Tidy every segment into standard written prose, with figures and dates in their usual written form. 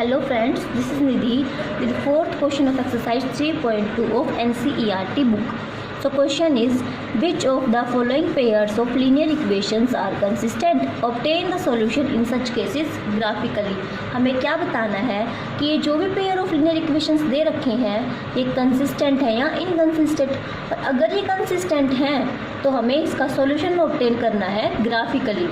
Hello friends, this is Nidhi with the fourth question of exercise 3.2 of NCERT book. So question is, which of the following pairs of linear equations are consistent? Obtain the solution in such cases graphically. हमें क्या बताना है कि ये जो भी pair of linear equations दे रखे हैं ये कंसिस्टेंट है या इनकंसिस्टेंट, और अगर ये कंसिस्टेंट हैं तो हमें इसका सॉल्यूशन ऑब्टेन करना है ग्राफिकली.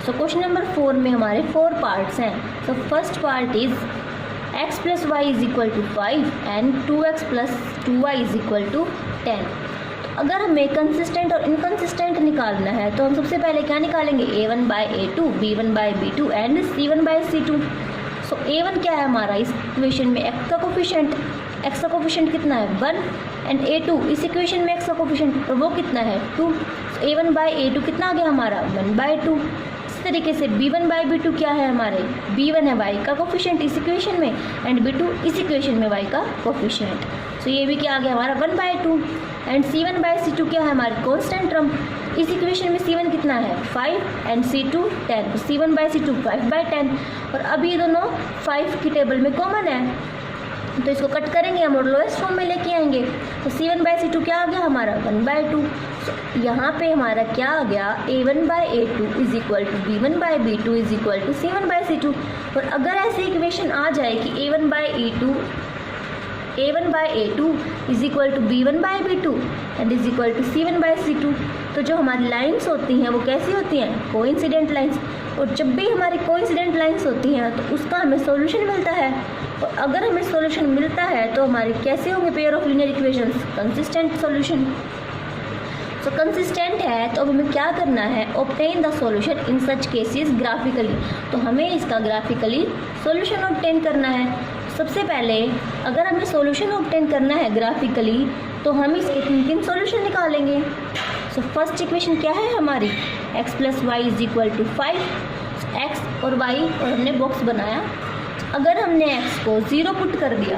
सो क्वेश्चन नंबर 4 में हमारे 4 पार्ट्स हैं. So first part is x plus y is equal to 5 and 2x plus 2y is equal to 10. तो अगर हमें कंसिस्टेंट और इनकंसिस्टेंट निकालना है तो हम सबसे पहले क्या निकालेंगे, a1 by a2, b1 by b2 and c1 by c2. So a1 क्या है हमारा इस इक्वेशन में, x का कोफिशिएंट कितना है 1 एंड a2 इस इक्वेशन में x का कोफिशिएंट वो कितना है 2. सो a1 बाई a2 कितना आ गया हमारा 1 बाई 2. इस तरीके से b1 बाई b2 क्या है हमारे, b1 है y का कोफिशिएंट इस इक्वेशन में एंड b2 इस इक्वेशन में y का कोफिशिएंट. सो ये भी क्या आ गया हमारा 1 by 2 and c1 by c2 क्या है हमारी कांस्टेंट टर्म. इस इक्वेशन में c1 कितना है 5 एंड c2 10. तो c1 बाई c2 5 बाई 10, और अब ये दोनों 5 की टेबल में कॉमन है तो इसको कट करेंगे हम और लोएस्ट फॉर्म में लेके आएंगे. तो c1 बाई c2 क्या आ गया हमारा 1 बाई 2. यहाँ पे हमारा क्या आ गया a1 by a2 is equal to b1 by b2 is equal to c1 by c2. और अगर ऐसी इक्वेशन आ जाए कि a1 by a2 is equal to b1 by b2 and is equal to c1 by c2, तो जो हमारी lines होती हैं वो कैसी होती हैं, कोइंसिडेंट लाइंस. और जब भी हमारी कोइंसिडेंट लाइंस होती हैं तो उसका हमें सॉल्यूशन मिलता है, और अगर हमें सॉल्यूशन मिलता है तो हमारे कैसे होंगे pair of linear equations, consistent solution. So consistent है तो अब हमें क्या करना है, obtain the solution in such cases graphically. तो हमें इसका ग्राफिकली सॉल्यूशन ऑब्टेन करना है. सबसे पहले अगर हमें सॉल्यूशन ऑब्टेन करना है ग्राफिकली तो हम इसके 3 सॉल्यूशन निकालेंगे. सो फर्स्ट इक्वेशन क्या है हमारी, x plus y is equal to 5. X और वाई और हमने बॉक्स बनाया. अगर हमने x को 0 पुट कर दिया,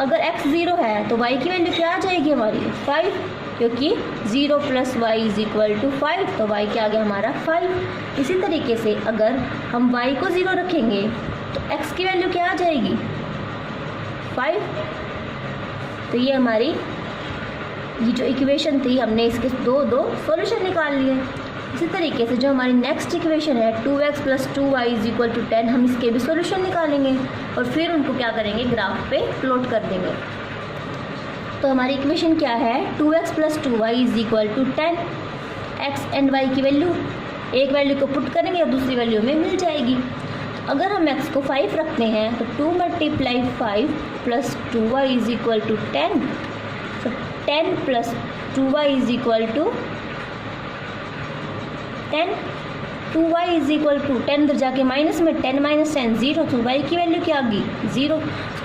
अगर x 0 है तो y की वैल्यू क्या आ जाएगी हमारी 5, क्योंकि 0 plus y is equal to 5 तो y क्या आ गया हमारा 5. इसी तरीके से अगर हम y को 0 रखेंगे तो x की वैल्यू क्या आ जाएगी 5. तो ये हमारी ये जो इक्वेशन थी हमने इसके दो सॉल्यूशन निकाल लिए. इसी तरीके से जो हमारी नेक्स्ट इक्वेशन है 2x plus 2y is equal to 10, हम इसके भी सॉल्यूशन निकालेंगे और फिर उनको क्या करेंगे ग्राफ पे प्लॉट कर देंगे. तो हमारी इक्वेशन क्या है 2x plus 2y is equal to 10. x and y की वैल्यू एक वैल्यू को पुट करेंगे और दूसरी वैल्यू में मिल जाएगी. तो अगर हम x को 5 रखते हैं तो 2 multiply 5 plus 2y is equal to 10. तो 10 plus 2y is equal to 10. 2y is equal to 10 इधर जाके माइनस में 10 माइनस 10 0, तो y की वैल्यू क्या आ गई 0.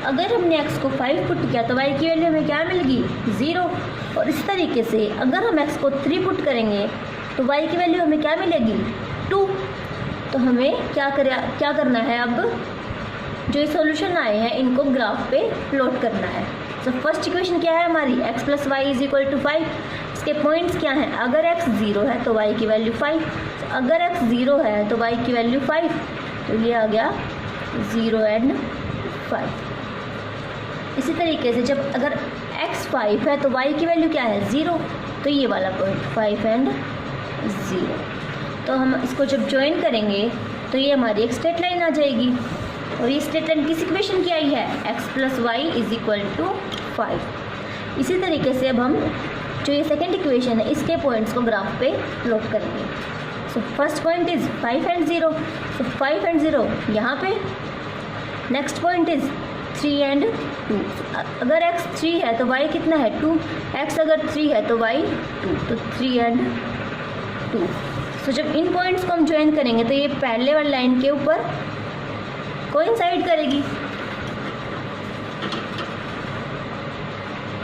अगर हमने x को 5 पुट किया तो y की वैल्यू हमें क्या मिलेगी 0. और इस तरीके से अगर हम x को 3 पुट करेंगे तो y की वैल्यू हमें क्या मिलेगी 2. तो हमें क्या करना है, अब जो सॉल्यूशन आए हैं इनको ग्राफ पे प्लॉट करना है. तो फर्स्ट इक्वेशन क्या है हमारी x plus y is equal to 5. इसके पॉइंट्स क्या हैं, अगर x 0 है तो y की वैल्यू 5, अगर x 0 है तो y की वैल्यू 5. तो ये आ गया 0 एंड 5. इसी तरीके से जब अगर x 5 है तो y की वैल्यू क्या है 0, तो ये वाला पॉइंट 5 एंड 0. तो हम इसको जब ज्वाइन करेंगे तो ये हमारी एक स्ट्रेट लाइन आ जाएगी, और ये स्ट्रेट लाइन किस इक्वेशन की आई है x plus y is equal to 5. इसी तरीके से अब हम जो ये सेकेंड इक्वेशन है इसके पॉइंट्स को ग्राफ पे प्लॉट करेंगे. So first point is 5 and 0. So 5 and 0 यहाँ पे. Next point is 3 and 2. अगर x 3 है तो y कितना है 2. x अगर 3 है तो y 2, तो 3 एंड 2. तो जब इन पॉइंट्स को हम ज्वाइन करेंगे तो ये पहले वाली लाइन के ऊपर कोइंसाइड करेगी.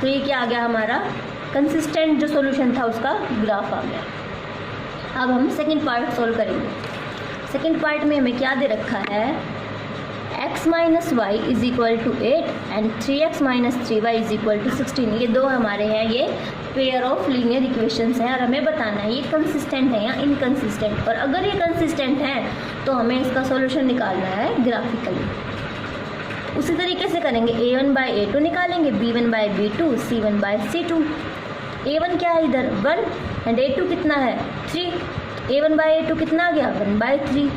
तो ये क्या आ गया हमारा कंसिस्टेंट जो सॉल्यूशन था उसका ग्राफ आ गया. अब हम सेकंड पार्ट सॉल्व करेंगे. सेकंड पार्ट में हमें क्या दे रखा है, x minus y is equal to 8 and 3x minus 3y is equal to 16। ये दो हमारे हैं, ये पेयर ऑफ लीनियर इक्वेशंस हैं और हमें बताना है ये कंसिस्टेंट है या इनकंसिस्टेंट। और अगर ये कंसिस्टेंट है तो हमें इसका सॉल्यूशन निकालना है ग्राफिकली। उसी तरीके से करेंगे, a1 बाई a2 निकालेंगे, b1 by b2, c1 by c2। a1 क्या है इधर 1 एंड a2 कितना है 3, a1 बाई a2 कितना आ गया 1 बाई 3।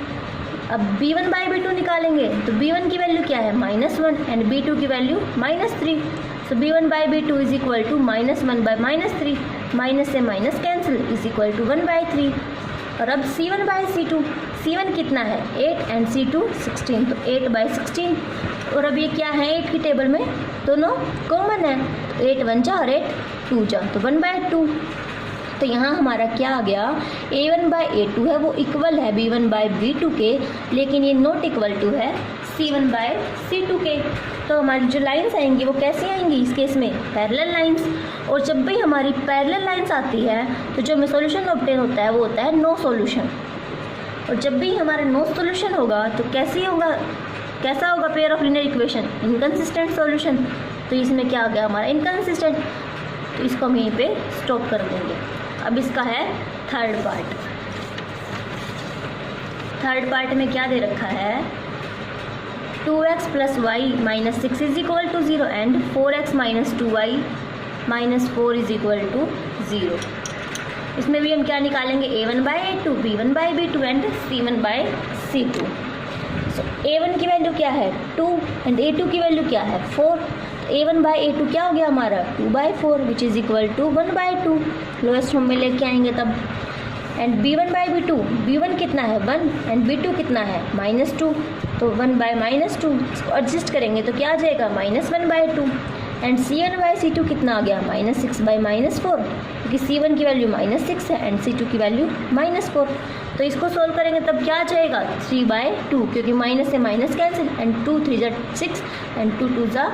अब b1 बाई b2 निकालेंगे तो b1 की वैल्यू क्या है -1 एंड b2 की value -3। So b1 by b2 is equal to -1 by -3, minus से minus cancel is equal to 1 by 3। और अब c1 बाई c2, c1 कितना है 8 एंड c2 16, तो 8 बाई 16। और अब ये क्या है 8 की टेबल में दोनों कॉमन है, तो 8 1 जा और 8 2 जा, तो 1 बाई 2। तो यहाँ हमारा क्या आ गया, a1 बाई a2 है वो इक्वल है b1 बाई b2 के, लेकिन ये नॉट इक्वल टू है c1 बाई c2 के। तो हमारी जो लाइंस आएंगी वो कैसी आएंगी इस केस में, पैरेलल लाइंस। और जब भी हमारी पैरेलल लाइंस आती है तो जो हमें सॉल्यूशन ऑब्टेन होता है वो होता है नो सॉल्यूशन। और जब भी हमारा नो सॉल्यूशन होगा तो कैसा होगा pair of linear equation, inconsistent solution. तो इसमें क्या आ गया हमारा इनकंसिस्टेंट, तो इसको हम यहीं पे स्टॉप कर देंगे। अब इसका है थर्ड पार्ट में क्या दे रखा है, 2x plus y minus 6 is equal to 0 and 4x minus 2y minus 4 is equal to 0। इसमें भी हम क्या निकालेंगे, a1 by a2, b1 by b2 and c1 by c2। So a1 की वैल्यू क्या है 2 एंड a2 की वैल्यू क्या है 4। a1 बाई a2 क्या हो गया हमारा 2 by 4 which is equal to 1 by 2, lowest form में लेके आएंगे तब। And b1 by b2, b1 कितना है 1 एंड b2 कितना है -2, तो 1 बाई -2 इसको एडजस्ट करेंगे तो क्या आ जाएगा -1 by 2। And c1 by c2 कितना आ गया -6 बाई -4, क्योंकि c1 की वैल्यू -6 है एंड c2 की वैल्यू -4। तो इसको सोल्व करेंगे तब क्या आ जाएगा 3 बाई 2, क्योंकि माइनस से माइनस कैंसिल एंड 2 3 जा 6 एंड 2 2 जा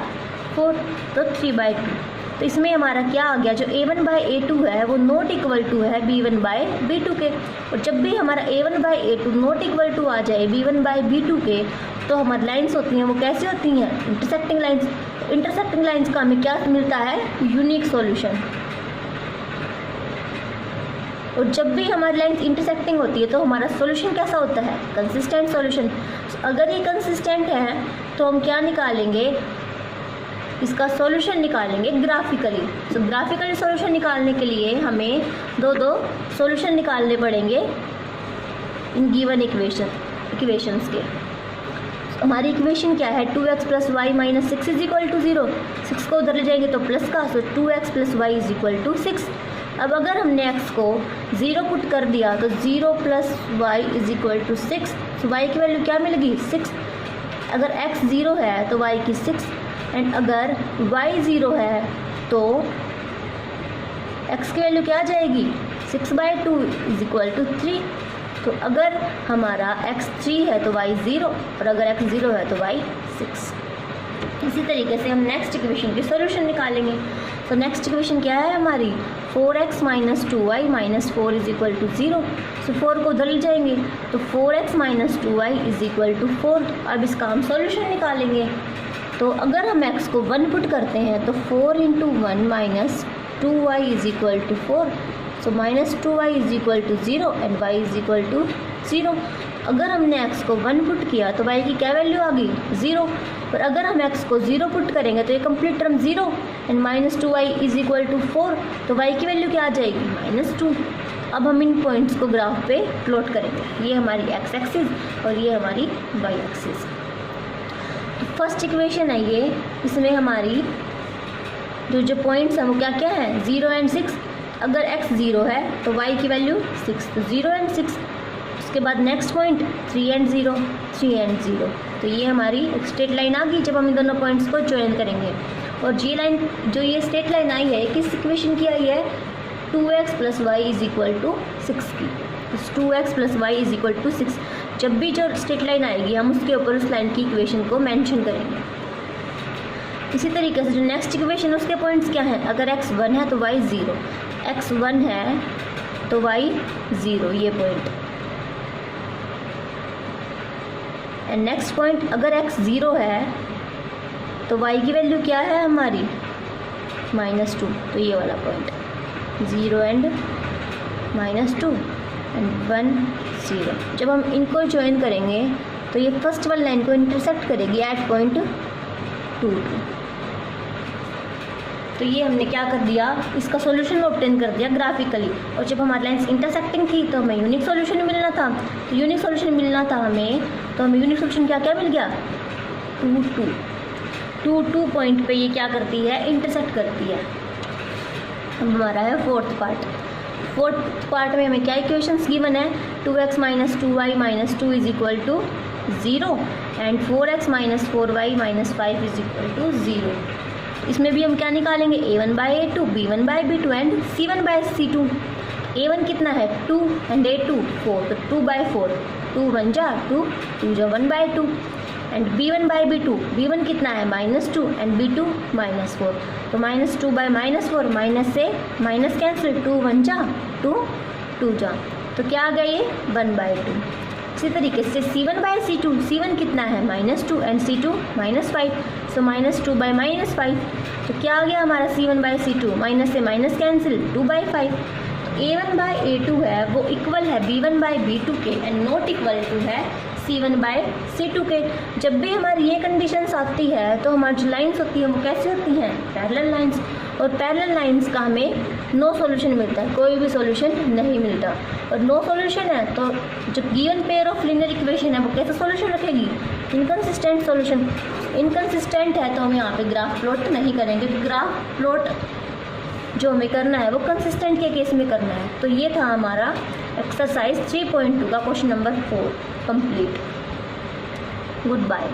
4, तो 3 बाई 2। तो इसमें हमारा क्या आ गया, जो a1 बाई a2 है वो नॉट इक्वल टू है b1 बाई b2 के। और जब भी हमारा a1 by a2 not equal to आ जाए b1 बाई b2 के, तो हमारी लाइंस होती हैं वो कैसी होती हैं, इंटरसेक्टिंग लाइंस। इंटरसेक्टिंग लाइंस का हमें क्या मिलता है, यूनिक सॉल्यूशन। और जब भी हमारी लाइंस इंटरसेक्टिंग होती है तो हमारा सॉल्यूशन कैसा होता है, कंसिस्टेंट सॉल्यूशन। अगर ये कंसिस्टेंट है तो हम क्या निकालेंगे, इसका सॉल्यूशन निकालेंगे ग्राफिकली। तो ग्राफिकली सॉल्यूशन निकालने के लिए हमें दो सॉल्यूशन निकालने पड़ेंगे इन गिवन इक्वेशंस के। हमारी इक्वेशन क्या है, 2x plus y minus 6 is equal to 0। 6 को उधर ले जाएंगे तो प्लस का, so 2x plus y is equal to 6। अब अगर हमने x को 0 पुट कर दिया तो 0 plus y is equal to 6, तो y की वैल्यू क्या मिलेगी 6। अगर x 0 है तो y की 6, एंड अगर y 0 है तो x की वैल्यू क्या आ जाएगी 6 बाई 2 इज इक्वल टू 3। तो अगर हमारा x 3 है तो y 0, और अगर x 0 है तो y 6। इसी तरीके से हम नेक्स्ट इक्वेशन की सॉल्यूशन निकालेंगे। तो नेक्स्ट इक्वेशन क्या है हमारी, 4x minus 2y minus 4 is equal to 0। So 4 को उधर ले जाएंगे तो 4x minus 2y is equal to 4। अब इसका हम सॉल्यूशन निकालेंगे। तो अगर हम x को 1 पुट करते हैं तो 4 into 1 minus 2y is equal to 4। So minus 2y is equal to 0 and y is equal to 0। अगर हमने x को 1 पुट किया तो y की क्या वैल्यू आ गई 0। और अगर हम x को 0 पुट करेंगे तो ये complete term 0 and minus 2y is equal to 4, तो y की वैल्यू क्या आ जाएगी -2। अब हम इन पॉइंट्स को ग्राफ पे प्लॉट करेंगे। ये हमारी x एक्सिस और ये हमारी y एक्सिस। फर्स्ट इक्वेशन है ये, इसमें हमारी जो पॉइंट्स हैं वो क्या क्या हैं 0 एंड 6। अगर x 0 है तो y की वैल्यू 6, तो 0 एंड 6। उसके बाद नेक्स्ट पॉइंट 3 एंड 0, 3 एंड 0। तो ये हमारी एक स्ट्रेट लाइन आ गई जब हम इन दोनों पॉइंट्स को ज्वाइन करेंगे। और जी लाइन जो ये स्ट्रेट लाइन आई है किस इक्वेशन की आई है, 2x plus y is equal to 6 की। 2x plus y is equal to 6। जब भी जो स्ट्रेट लाइन आएगी हम उसके ऊपर उस लाइन की इक्वेशन को मेंशन करेंगे। इसी तरीके से जो नेक्स्ट इक्वेशन उसके पॉइंट्स क्या हैं, अगर x 1 है तो y 0, x 1 है तो y 0 ये पॉइंट, एंड नेक्स्ट पॉइंट, अगर x 0 है तो y की वैल्यू क्या है हमारी -2, तो ये वाला पॉइंट 0 एंड -2 एंड 1 0। जब हम इनको ज्वाइन करेंगे तो ये फर्स्ट वाली लाइन को इंटरसेक्ट करेगी एट पॉइंट 2 2। तो ये हमने क्या कर दिया, इसका सॉल्यूशन ऑब्टेन कर दिया ग्राफिकली। और जब हमारी लाइन्स इंटरसेक्टिंग थी तो हमें यूनिक सॉल्यूशन मिलना था, तो यूनिक सॉल्यूशन मिलना था हमें, तो हमें यूनिक सॉल्यूशन क्या क्या मिल गया 2 2 पॉइंट पे ये क्या करती है, इंटरसेक्ट करती है। अब हमारा है फोर्थ पार्ट में हमें क्या इक्वेशंस गिवन है, 2x - 2y - 2 = 0 and 4x - 4y - 5 = 0। इसमें भी हम क्या निकालेंगे, a1/a2, b1/b2 and c1/c2। a1 कितना है 2 एंड a2 4, तो 2/4, 2 1 जा 2, 2 जा 1/2 एंड b1/b2, b1 कितना है -2 एंड b2 -4, तो -2/-4, माइनस से माइनस कैंसिल, 2 1 जा 2, 2 जा, तो क्या आ गया ये 1/2। इसी तरीके से c1/c2, c1 कितना है -2 एंड c2 -5, सो -2/-5, तो क्या आ गया हमारा c1/c2, माइनस से माइनस कैंसिल 2/5। तो a1/a2 है वो इक्वल है b1/b2 के एंड नॉट इक्वल टू है c1/c2 के। जब भी हमारी ये कंडीशंस आती है तो हमारी जो लाइंस होती हैं वो कैसी होती हैं, पैरेलल लाइंस। और पैरेलल लाइंस का हमें नो सॉल्यूशन मिलता है, कोई भी सॉल्यूशन नहीं मिलता। और नो सॉल्यूशन है तो जो given pair of linear equation है वो कैसा सॉल्यूशन रखेगी, इनकंसिस्टेंट सॉल्यूशन। इनकंसिस्टेंट है तो हम यहाँ पे ग्राफ प्लॉट नहीं करेंगे, ग्राफ प्लॉट जो हमें करना है वो कंसिस्टेंट के केस में करना है। तो ये था हमारा एक्सरसाइज 3.2 का question number 4 complete. Good bye.